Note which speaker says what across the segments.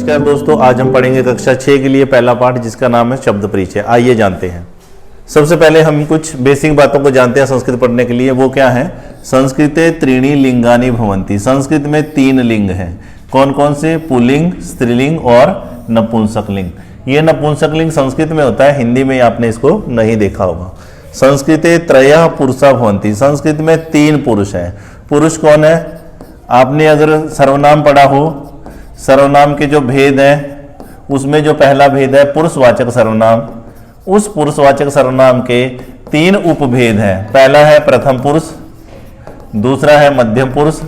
Speaker 1: नमस्कार दोस्तों, आज हम पढ़ेंगे कक्षा 6 के लिए पहला पाठ जिसका नाम है शब्द परिचय। आइए जानते हैं। सबसे पहले हम कुछ बेसिक बातों को जानते हैं संस्कृत पढ़ने के लिए। वो क्या है? संस्कृते त्रीणि लिंगानि भवन्ति। संस्कृत में 3 लिंग हैं। कौन कौन से? पुल्लिंग, स्त्रीलिंग और नपुंसक लिंग। ये नपुंसक लिंग संस्कृत में होता है, हिंदी में आपने इसको नहीं देखा होगा। संस्कृते त्रयः पुरुषा भवन्ति। संस्कृत में 3 पुरुष हैं। पुरुष कौन है? आपने अगर सर्वनाम पढ़ा हो, सर्वनाम के जो भेद हैं उसमें जो पहला भेद है पुरुषवाचक सर्वनाम। उस पुरुषवाचक सर्वनाम के 3 उपभेद हैं। पहला है प्रथम पुरुष, दूसरा है मध्यम पुरुष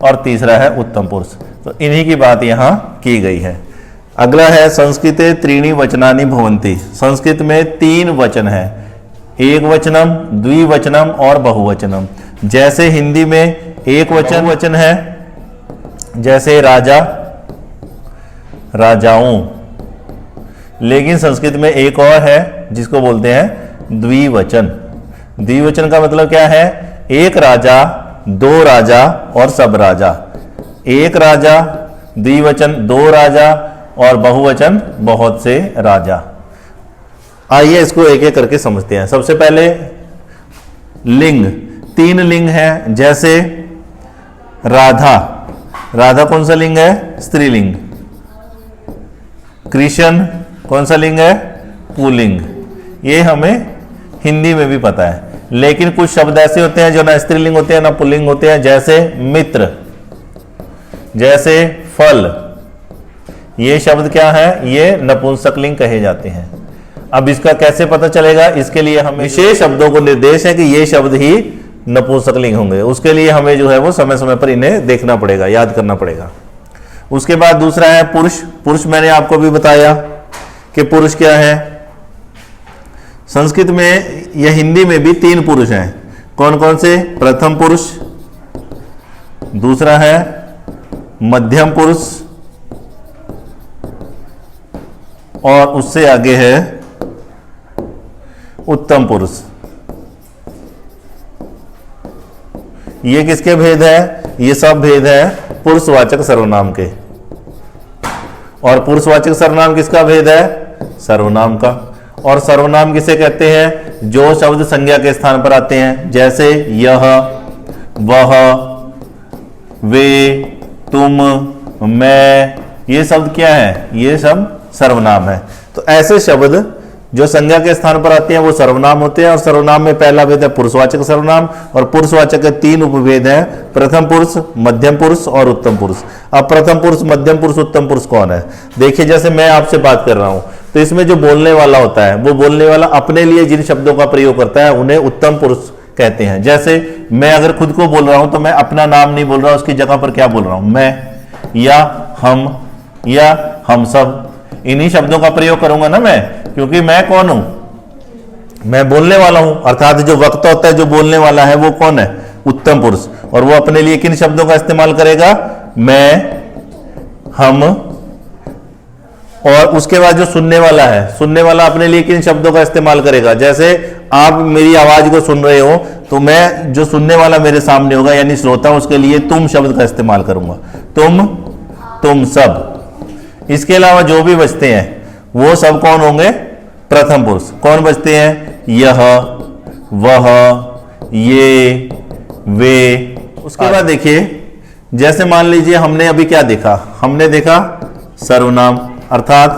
Speaker 1: और तीसरा है उत्तम पुरुष। तो इन्हीं की बात यहाँ की गई है। अगला है संस्कृते त्रीणि वचनानि भवन्ति। संस्कृत में 3 वचन है, एक वचनम, द्विवचनम और बहुवचनम। जैसे हिंदी में एक वचन है, जैसे राजा, राजाओं, लेकिन संस्कृत में एक और है जिसको बोलते हैं द्विवचन। द्विवचन का मतलब क्या है? एक राजा, 2 राजा और सब राजा। एक राजा, द्विवचन 2 राजा और बहुवचन बहुत से राजा। आइए इसको एक एक करके समझते हैं। सबसे पहले लिंग, 3 लिंग हैं। जैसे राधा, राधा कौन सा लिंग है? स्त्रीलिंग। कृष्ण कौन सा लिंग है? पुल्लिंग। ये हमें हिंदी में भी पता है, लेकिन कुछ शब्द ऐसे होते हैं जो ना स्त्रीलिंग होते हैं ना पुल्लिंग होते हैं। जैसे मित्र, जैसे फल, ये शब्द क्या है? ये नपुंसक लिंग कहे जाते हैं। अब इसका कैसे पता चलेगा? इसके लिए हमें विशेष शब्दों को निर्देश है कि ये शब्द ही नपुंसक लिंग होंगे। उसके लिए हमें जो है वो समय समय पर इन्हें देखना पड़ेगा, याद करना पड़ेगा। उसके बाद दूसरा है पुरुष। पुरुष मैंने आपको भी बताया कि पुरुष क्या है। संस्कृत में या हिंदी में भी 3 पुरुष हैं। कौन कौन से? प्रथम पुरुष, दूसरा है मध्यम पुरुष और उससे आगे है उत्तम पुरुष। ये किसके भेद है? ये सब भेद है पुरुषवाचक सर्वनाम के। और पुरुषवाचक सर्वनाम किसका भेद है? सर्वनाम का। और सर्वनाम किसे कहते हैं? जो शब्द संज्ञा के स्थान पर आते हैं। जैसे यह, वह, वे, तुम, मैं, ये शब्द क्या है? ये सब सर्वनाम है। तो ऐसे शब्द जो संज्ञा के स्थान पर आते हैं वो सर्वनाम होते हैं। और सर्वनाम में पहला भेद है पुरुषवाचक सर्वनाम, और पुरुषवाचक के 3 उपभेद हैं, प्रथम पुरुष, मध्यम पुरुष और उत्तम पुरुष। अब प्रथम पुरुष, मध्यम पुरुष, उत्तम पुरुष कौन है? देखिए, जैसे मैं आपसे बात कर रहा हूं तो इसमें जो बोलने वाला होता है, वो बोलने वाला अपने लिए जिन शब्दों का प्रयोग करता है उन्हें उत्तम पुरुष कहते हैं। जैसे मैं अगर खुद को बोल रहा हूं तो मैं अपना नाम नहीं बोल रहा, उसकी जगह पर क्या बोल रहा हूं? मैं या हम सब। इन्हीं शब्दों का प्रयोग करूंगा ना मैं, क्योंकि मैं कौन हूं? मैं बोलने वाला हूं। अर्थात जो वक्ता होता है, जो बोलने वाला है, वो कौन है? उत्तम पुरुष। और वो अपने लिए किन शब्दों का इस्तेमाल करेगा? मैं, हम। और उसके बाद जो सुनने वाला है, सुनने वाला अपने लिए किन शब्दों का इस्तेमाल करेगा? जैसे आप मेरी आवाज को सुन रहे हो तो मैं, जो सुनने वाला मेरे सामने होगा यानी श्रोता, उसके लिए तुम शब्द का इस्तेमाल करूंगा। तुम सब। इसके अलावा जो भी बचते हैं वो सब कौन होंगे? प्रथम पुरुष। कौन बचते हैं? यह, वह, ये, वे। उसके बाद देखिए, जैसे मान लीजिए हमने अभी क्या देखा? हमने देखा सर्वनाम अर्थात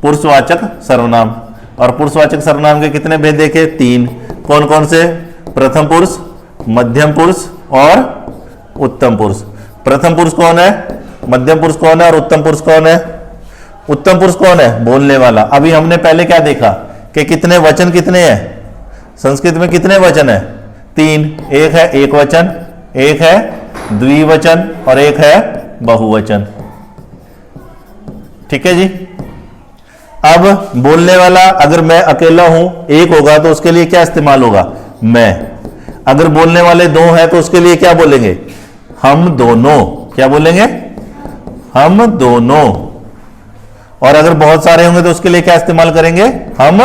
Speaker 1: पुरुषवाचक सर्वनाम। और पुरुषवाचक सर्वनाम के कितने भेद देखे? 3। कौन कौन से? प्रथम पुरुष, मध्यम पुरुष और उत्तम पुरुष। प्रथम पुरुष कौन है? मध्यम पुरुष कौन है? और उत्तम पुरुष कौन है? उत्तम पुरुष कौन है? बोलने वाला। अभी हमने पहले क्या देखा कि कितने वचन कितने हैं? संस्कृत में कितने वचन है? 3। एक है एक वचन, एक है द्विवचन और एक है बहुवचन। ठीक है जी। अब बोलने वाला, अगर मैं अकेला हूं, एक होगा तो उसके लिए क्या इस्तेमाल होगा? मैं। अगर बोलने वाले 2 हैं तो उसके लिए क्या बोलेंगे? हम दोनों। क्या बोलेंगे? हम दोनों। और अगर बहुत सारे होंगे तो उसके लिए क्या इस्तेमाल करेंगे? हम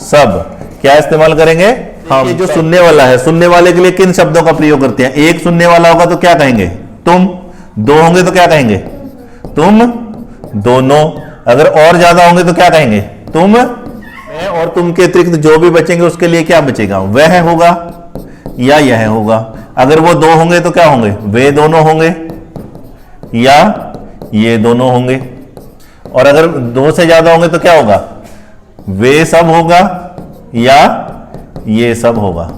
Speaker 1: सब। क्या इस्तेमाल करेंगे? हम। जो सुनने वाला है, सुनने वाले के लिए किन शब्दों का प्रयोग करते हैं? एक सुनने वाला होगा तो क्या कहेंगे? तुम। दो होंगे तो क्या कहेंगे? तुम दोनों। अगर और ज्यादा होंगे तो क्या कहेंगे? तुम। मैं और तुम के अतिरिक्त जो भी बचेंगे उसके लिए क्या बचेगा? वह होगा या यह होगा। अगर वो दो होंगे तो क्या होंगे? वे दोनों होंगे या ये दोनों होंगे। और अगर दो से ज्यादा होंगे तो क्या होगा? वे सब होगा या ये सब होगा।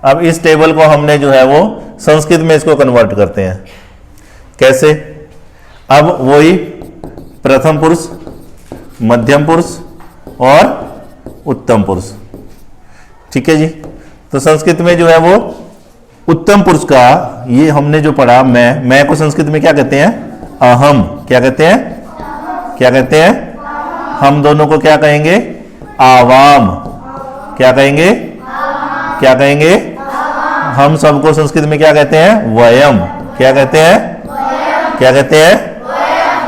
Speaker 1: अब इस टेबल को हमने जो है वो संस्कृत में इसको कन्वर्ट करते हैं। कैसे? अब वही प्रथम पुरुष, मध्यम पुरुष और उत्तम पुरुष। ठीक है जी। तो संस्कृत में जो है वो उत्तम पुरुष का ये हमने जो पढ़ा, मैं को संस्कृत में क्या कहते हैं? अहम। क्या कहते हैं? क्या कहते हैं? हम दोनों को क्या कहेंगे? आवाम। क्या कहेंगे? क्या कहेंगे? हम सबको संस्कृत में क्या कहते हैं? वयम। क्या कहते हैं? क्या कहते हैं?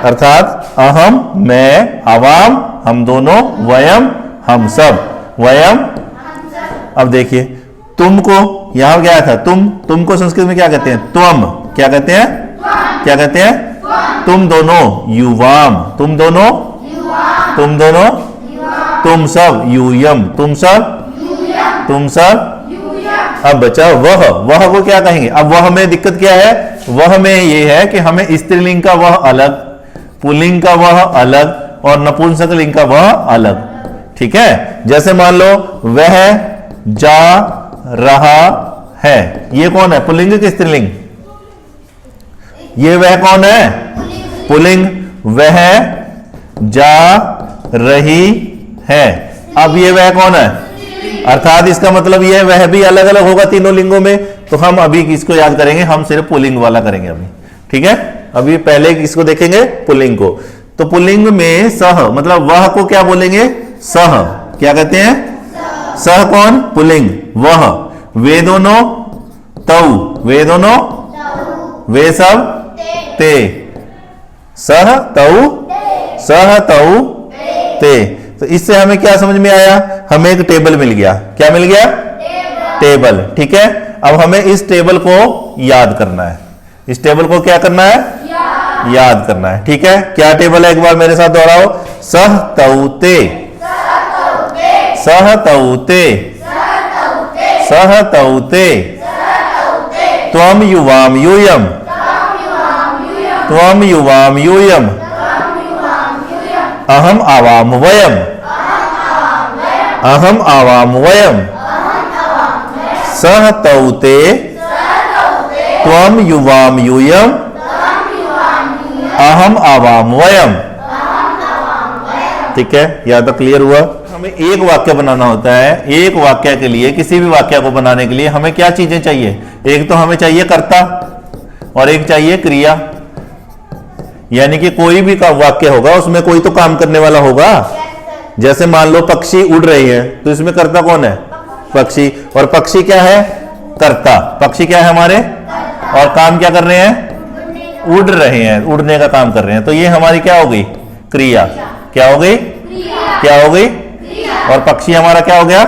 Speaker 1: अर्थात अहम, मैं, आवाम, हम दोनों, वयम, हम सब। वयम। अब देखिए तुमको, यहां क्या था? तुमको संस्कृत में क्या कहते हैं? त्वम। क्या कहते हैं? क्या कहते हैं? तुम दोनों, युवाम। तुम दोनों, तुम दोनों, तुम सब, यूयम। तुम सब, तुम सब। अब बचा वह को क्या कहेंगे? अब वह में दिक्कत क्या है? वह में ये है कि हमें स्त्रीलिंग का वह अलग, पुल्लिंग का वह अलग और नपुंसक लिंग का वह अलग। ठीक है। जैसे मान लो वह जा रहा है, ये कौन है? पुल्लिंग की स्त्रीलिंग? ये वह कौन है? पुल्लिंग। वह जा रही है, अब ये वह कौन है? अर्थात इसका मतलब ये वह भी अलग अलग होगा तीनों लिंगों में। तो हम अभी किसको याद करेंगे? हम सिर्फ पुल्लिंग वाला करेंगे अभी। ठीक है। अभी पहले किसको देखेंगे? पुल्लिंग को। तो पुल्लिंग में सह, मतलब वह को क्या बोलेंगे? सह। क्या कहते हैं? सह कौन? पुल्लिंग। वह, वे दोनों, तऊ, वे दोनों, वे सब, ते। सह तऊ, सह तऊ ते। तो इससे हमें क्या समझ में आया? हमें एक टेबल मिल गया। क्या मिल गया? टेबल। ठीक है। अब हमें इस टेबल को याद करना है। इस टेबल को क्या करना है? याद करना है। ठीक है। क्या टेबल है? एक बार मेरे साथ दोहराओ। सह तऊते, सह तऊते, सह तऊते, त्वम युवाम यूयम, त्वम युवाम यूयम, अहम आवाम वयम, अहम आवाम वयम, सह तऊते, त्वम युवाम यूयम, अहम आवाम वयम। ठीक है। यहां तक क्लियर हुआ? हमें एक वाक्य बनाना होता है। एक वाक्य के लिए, किसी भी वाक्य को बनाने के लिए हमें क्या चीजें चाहिए? एक तो हमें चाहिए कर्ता और एक चाहिए क्रिया। यानी कि कोई भी वाक्य होगा उसमें कोई तो काम करने वाला होगा। जैसे मान लो पक्षी उड़ रही है, तो इसमें कर्ता कौन है? पक्षी। और पक्षी क्या है? कर्ता। पक्षी क्या है हमारे? और काम क्या कर रहे हैं? उड़ रहे हैं, उड़ने का काम कर रहे हैं। तो ये हमारी क्या हो गई? क्रिया। क्या हो गई? क्या हो गई? और पक्षी हमारा क्या हो गया?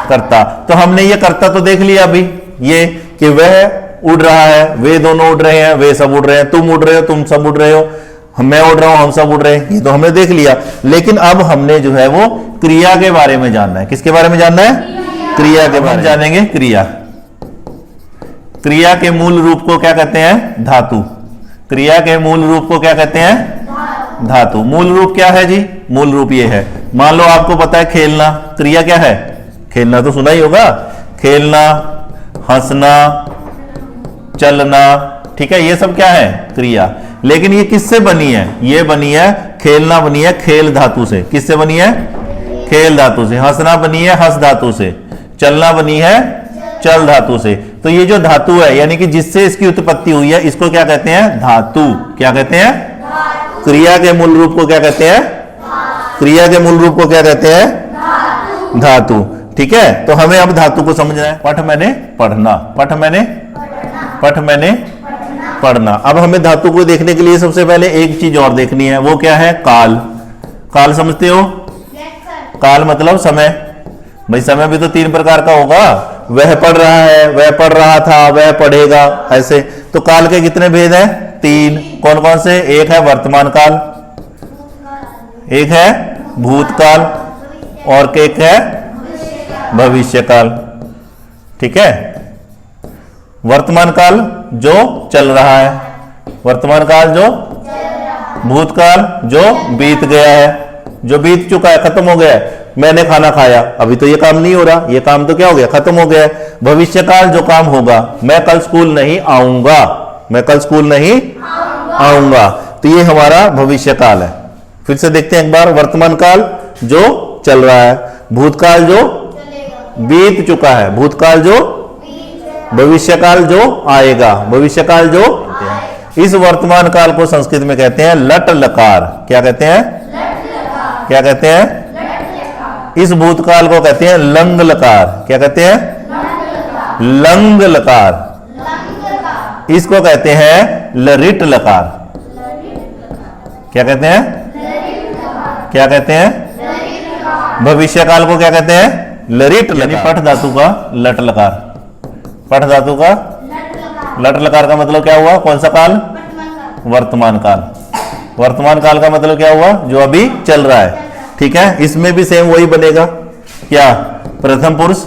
Speaker 1: कर्ता। तो हमने ये कर्ता तो देख लिया अभी, ये कि वह उड़ रहा है, वे दोनों उड़ रहे हैं, वे सब उड़ रहे हैं, तुम उड़ रहे हो, तुम सब उड़ रहे हो, मैं उड़ रहा हूं, हम सब उड़ रहे हैं। ये तो हमने देख लिया। लेकिन अब हमने जो है वो क्रिया के बारे में जानना है। किसके बारे में जानना है? क्रिया के बारे में जानेंगे। क्रिया, क्रिया के मूल रूप को क्या कहते हैं? धातु। क्रिया के मूल रूप को क्या कहते हैं? धातु। मूल रूप क्या है जी? मूल रूप ये है, मान लो आपको पता है खेलना, क्रिया क्या है? खेलना तो सुना ही होगा। खेलना, हंसना, चलना। ठीक है। ये सब क्या है? क्रिया। लेकिन ये किससे बनी है? ये बनी है, खेलना बनी है खेल धातु से। किससे बनी है? खेल धातु से। हंसना बनी है हंस धातु से। चलना बनी है चल धातु से। तो ये जो धातु है, यानी कि जिससे इसकी उत्पत्ति हुई है, इसको क्या कहते हैं? धातु। क्या कहते हैं? क्रिया के मूल रूप को क्या कहते हैं? क्रिया के मूल रूप को क्या कहते हैं? धातु। ठीक है। तो हमें अब धातु को समझना है। पठ मैंने पढ़ना, पठ मैंने, पठ मैंने पढ़ना। अब हमें धातु को देखने के लिए सबसे पहले एक चीज और देखनी है, वो क्या है? काल। काल समझते हो? काल मतलब समय। भाई समय भी तो 3 प्रकार का होगा, वह पढ़ रहा है, वह पढ़ रहा था, वह पढ़ेगा, ऐसे। तो काल के कितने भेद हैं? 3। कौन कौन से? एक है वर्तमान काल, एक है भूतकाल और एक है भविष्य काल। ठीक है, वर्तमान काल जो चल रहा है, वर्तमान काल जो, भूतकाल जो बीत गया है, जो बीत चुका है, खत्म हो गया है। मैंने खाना खाया, अभी तो ये काम नहीं हो रहा, ये काम तो क्या हो गया? खत्म हो गया है। भविष्य काल जो काम होगा, मैं कल स्कूल नहीं आऊंगा, मैं कल स्कूल नहीं आऊंगा, तो ये हमारा भविष्य काल है। फिर से देखते हैं एक बार, वर्तमान काल जो चल रहा है, भूतकाल जो बीत चुका है, भूतकाल जो, भविष्य काल जो आएगा, भविष्य काल जो। इस वर्तमान काल को संस्कृत में कहते हैं लट लकार। क्या कहते हैं? क्या कहते हैं? इस भूतकाल को कहते हैं लंग लकार। क्या कहते हैं? लंग लकार। इसको कहते हैं लरिट लकार। क्या कहते हैं? क्या कहते हैं? भविष्य काल को क्या कहते हैं? लरिट लकार। पठ धातु का लट लकार, पठ धातु का लट लकार का मतलब क्या हुआ? कौन सा काल? वर्तमान काल। वर्तमान काल का मतलब क्या हुआ? जो अभी चल रहा है। ठीक है, इसमें भी सेम वही बनेगा। क्या? प्रथम पुरुष,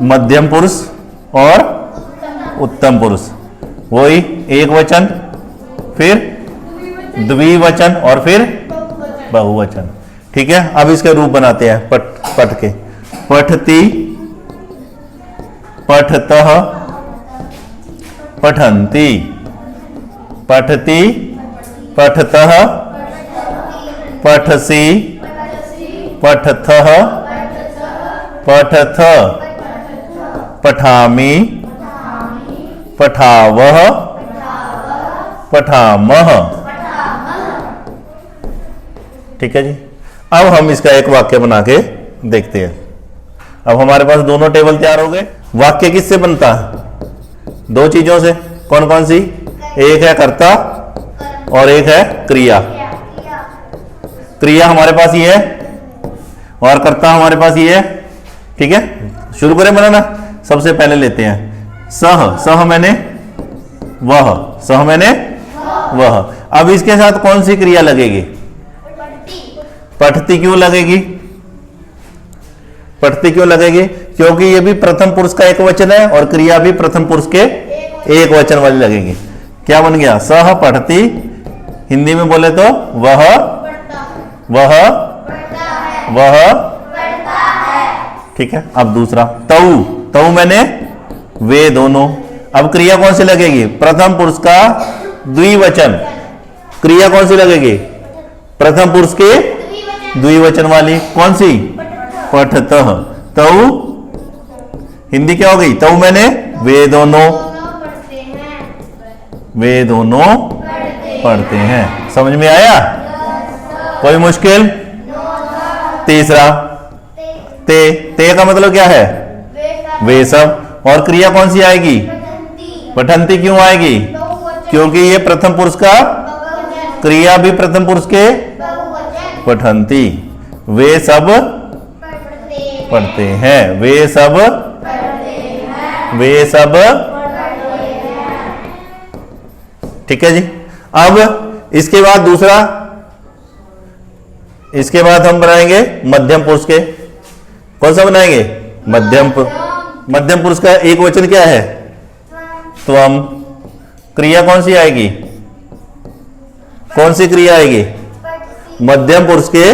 Speaker 1: मध्यम पुरुष और उत्तम पुरुष। वही एक वचन, फिर द्विवचन और फिर बहुवचन। ठीक है, अब इसके रूप बनाते हैं पठ के। पठती, पठतः, पठन्ति, पठति, पठतः, पठसि, पठथः, पठथ, पठामि, पठावः, पठामः। ठीक है जी, अब हम इसका एक वाक्य बना के देखते हैं। अब हमारे पास दोनों टेबल तैयार हो गए। वाक्य किससे बनता है? 2 चीजों से। कौन कौन सी? एक है कर्ता और एक है क्रिया। क्रिया हमारे पास ये है और कर्ता हमारे पास ये है। ठीक है, शुरू करें बनाना। सबसे पहले लेते हैं सह। सह मैंने वह, सह मैंने वह। अब इसके साथ कौन सी क्रिया लगेगी? पठती। क्यों लगेगी? पठती क्यों लगेगी? क्योंकि ये भी प्रथम पुरुष का एक वचन है और क्रिया भी प्रथम पुरुष के एक वचन वाली लगेगी। क्या बन गया? सह पठती। हिंदी में बोले तो वह, वह, वह। ठीक है, अब दूसरा तऊ। तऊ मैंने वे दोनों। अब क्रिया कौन सी लगेगी? प्रथम पुरुष का द्विवचन। क्रिया कौन सी लगेगी? प्रथम पुरुष के द्विवचन वाली। कौन सी? पठतः। तऊ हिंदी क्या हो गई? तऊ मैंने वे दोनों, वे दोनों पढ़ते हैं। समझ में आया? कोई मुश्किल? तीसरा ते। ते का मतलब क्या है? वे सब। और क्रिया कौन सी आएगी? पठन्ति। क्यों आएगी? क्योंकि ये प्रथम पुरुष का, क्रिया भी प्रथम पुरुष के पठन्ति। वे सब पढ़ते हैं, वे सब, वे सब। ठीक है जी। अब इसके बाद दूसरा, इसके बाद हम बनाएंगे मध्यम पुरुष के। कौन सा बनाएंगे? मध्यम पुरुष का एक वचन क्या है? त्वम। क्रिया कौन सी आएगी? कौन सी क्रिया आएगी? मध्यम पुरुष के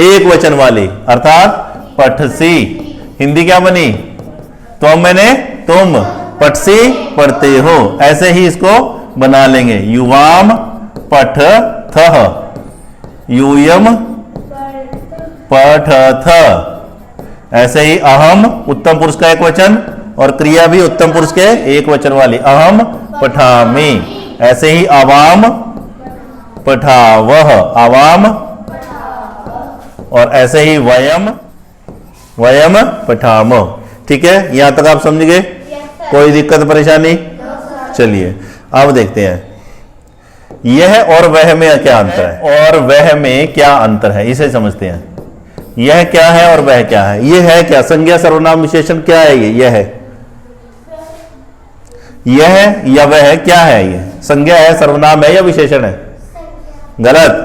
Speaker 1: एक वचन वाली, अर्थात पठसी। हिंदी क्या बनी? त्वम मैंने तुम, पठसी पढ़ते हो। ऐसे ही इसको बना लेंगे। युवाम पठथः, यूयम पठथ। ऐसे ही अहम उत्तम पुरुष का एक वचन और क्रिया भी उत्तम पुरुष के एक वचन वाली, अहम पठामि। ऐसे ही आवाम पठावह, आवाम। और ऐसे ही वयम, वयम पठाम। ठीक है, यहां तक आप समझ गए? कोई दिक्कत परेशानी? चलिए अब देखते हैं यह और वह में क्या अंतर है, और वह में क्या अंतर है, इसे समझते हैं। यह क्या है और वह क्या है? ये है क्या? संज्ञा सर्वनाम विशेषण क्या है? यह है, यह या वह क्या है? ये संज्ञा है, सर्वनाम है या विशेषण है? गलत,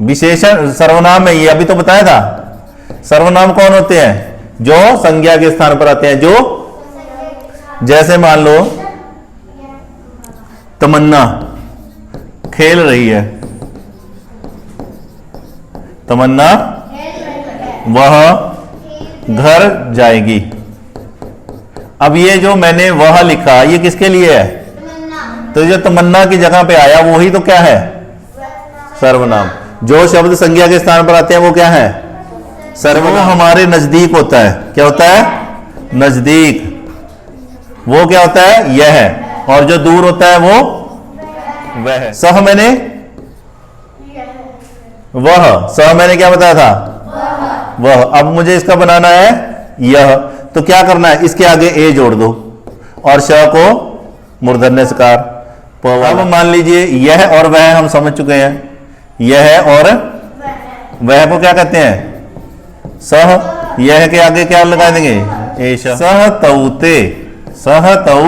Speaker 1: विशेषण सर्वनाम है। ये अभी तो बताया था। सर्वनाम कौन होते हैं? जो संज्ञा के स्थान पर आते हैं। जो जैसे मान लो तमन्ना खेल रही है, तमन्ना वह घर जाएगी। अब ये जो मैंने वह लिखा, ये किसके लिए है? तो जो तमन्ना की जगह पे आया वही तो क्या है? सर्वनाम। जो शब्द संज्ञा के स्थान पर आते हैं वो क्या है? सर्वनाम। हमारे नजदीक होता है। क्या होता है? नजदीक। वो क्या होता है? यह है। और जो दूर होता है वो वह। सह मैंने वह, सह मैंने क्या बताया था? वह। अब मुझे इसका बनाना है यह, तो क्या करना है? इसके आगे ए जोड़ दो और श को मूर्धन्य सकार। अब मान लीजिए यह और वह हम समझ चुके हैं। यह और वह को क्या कहते हैं? सह। यह के आगे क्या लगा देंगे? एश। सह तौते, सह तौ,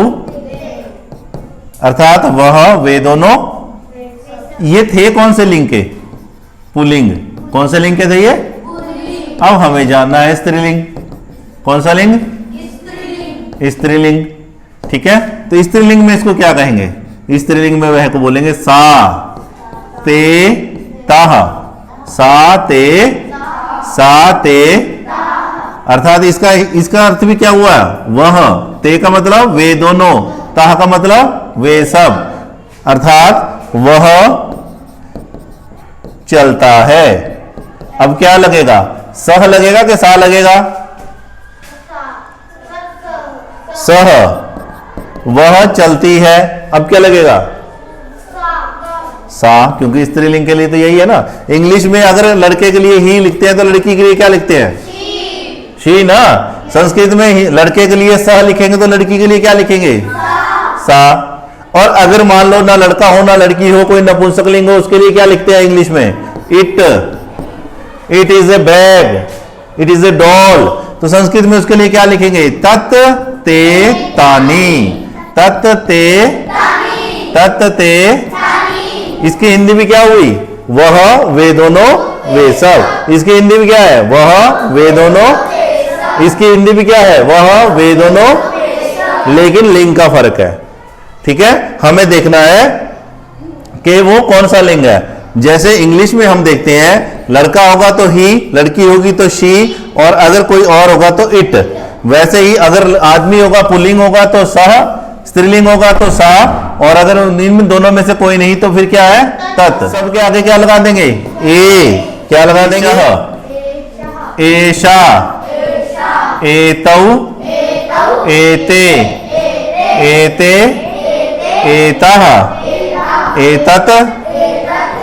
Speaker 1: अर्थात वह वे दोनों। ये थे कौन से लिंग के? पुल्लिंग। कौन से लिंग के थे ये? अब हमें जानना है स्त्रीलिंग। कौन सा लिंग? स्त्रीलिंग। ठीक है, तो स्त्रीलिंग में इसको क्या कहेंगे? स्त्रीलिंग में वह को बोलेंगे सा ते ताह। सा ते, सा ते, अर्थात इसका अर्थ भी क्या हुआ? वह। ते का मतलब वे दोनों, ताह का मतलब वे सब, अर्थात वह चलता है। अब क्या लगेगा? सह लगेगा कि सा लगेगा? सह। वह चलती है। अब क्या लगेगा? सा, क्योंकि स्त्रीलिंग के लिए तो यही है ना। इंग्लिश में अगर लड़के के लिए ही लिखते हैं तो लड़की के लिए क्या लिखते हैं? शी ना। संस्कृत में लड़के के लिए सह लिखेंगे तो लड़की के लिए क्या लिखेंगे? सा। और अगर मान लो ना लड़का हो ना लड़की हो, कोई नपुंसकलिंग हो, उसके लिए क्या लिखते हैं इंग्लिश में? It. It is a bag, it is a doll. तो संस्कृत में उसके लिए क्या लिखेंगे? तत् ते तानी, तत् ते, तत् ते। इसकी हिंदी भी क्या हुई? वह वे दोनों वे सब। इसकी हिंदी भी क्या है? वह वे दोनों। इसकी हिंदी भी क्या है? वह वे दोनों, लेकिन लिंग का फर्क है। ठीक है, हमें देखना है कि वो कौन सा लिंग है। जैसे इंग्लिश में हम देखते हैं लड़का होगा तो ही, लड़की होगी तो शी, और अगर कोई और होगा तो इट। वैसे ही अगर आदमी होगा पुल्लिंग होगा तो सह, स्त्रीलिंग होगा तो सा, और अगर इन दोनों में से कोई नहीं तो फिर क्या है? तत्। सबके आगे क्या लगा देंगे? ए। क्या लगा देंगे? एशा, एतौ, एते, एते, एतः, एतत्,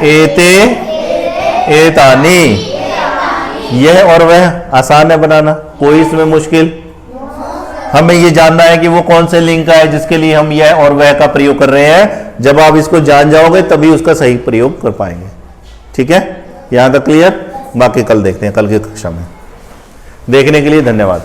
Speaker 1: एते, एतानि। यह और वह आसान है बनाना, कोई इसमें मुश्किल। हमें यह जानना है कि वो कौन से लिंग का है जिसके लिए हम यह और वह का प्रयोग कर रहे हैं। जब आप इसको जान जाओगे तभी उसका सही प्रयोग कर पाएंगे। ठीक है, यहां तक क्लियर? बाकी कल देखते हैं, कल की कक्षा में। देखने के लिए धन्यवाद।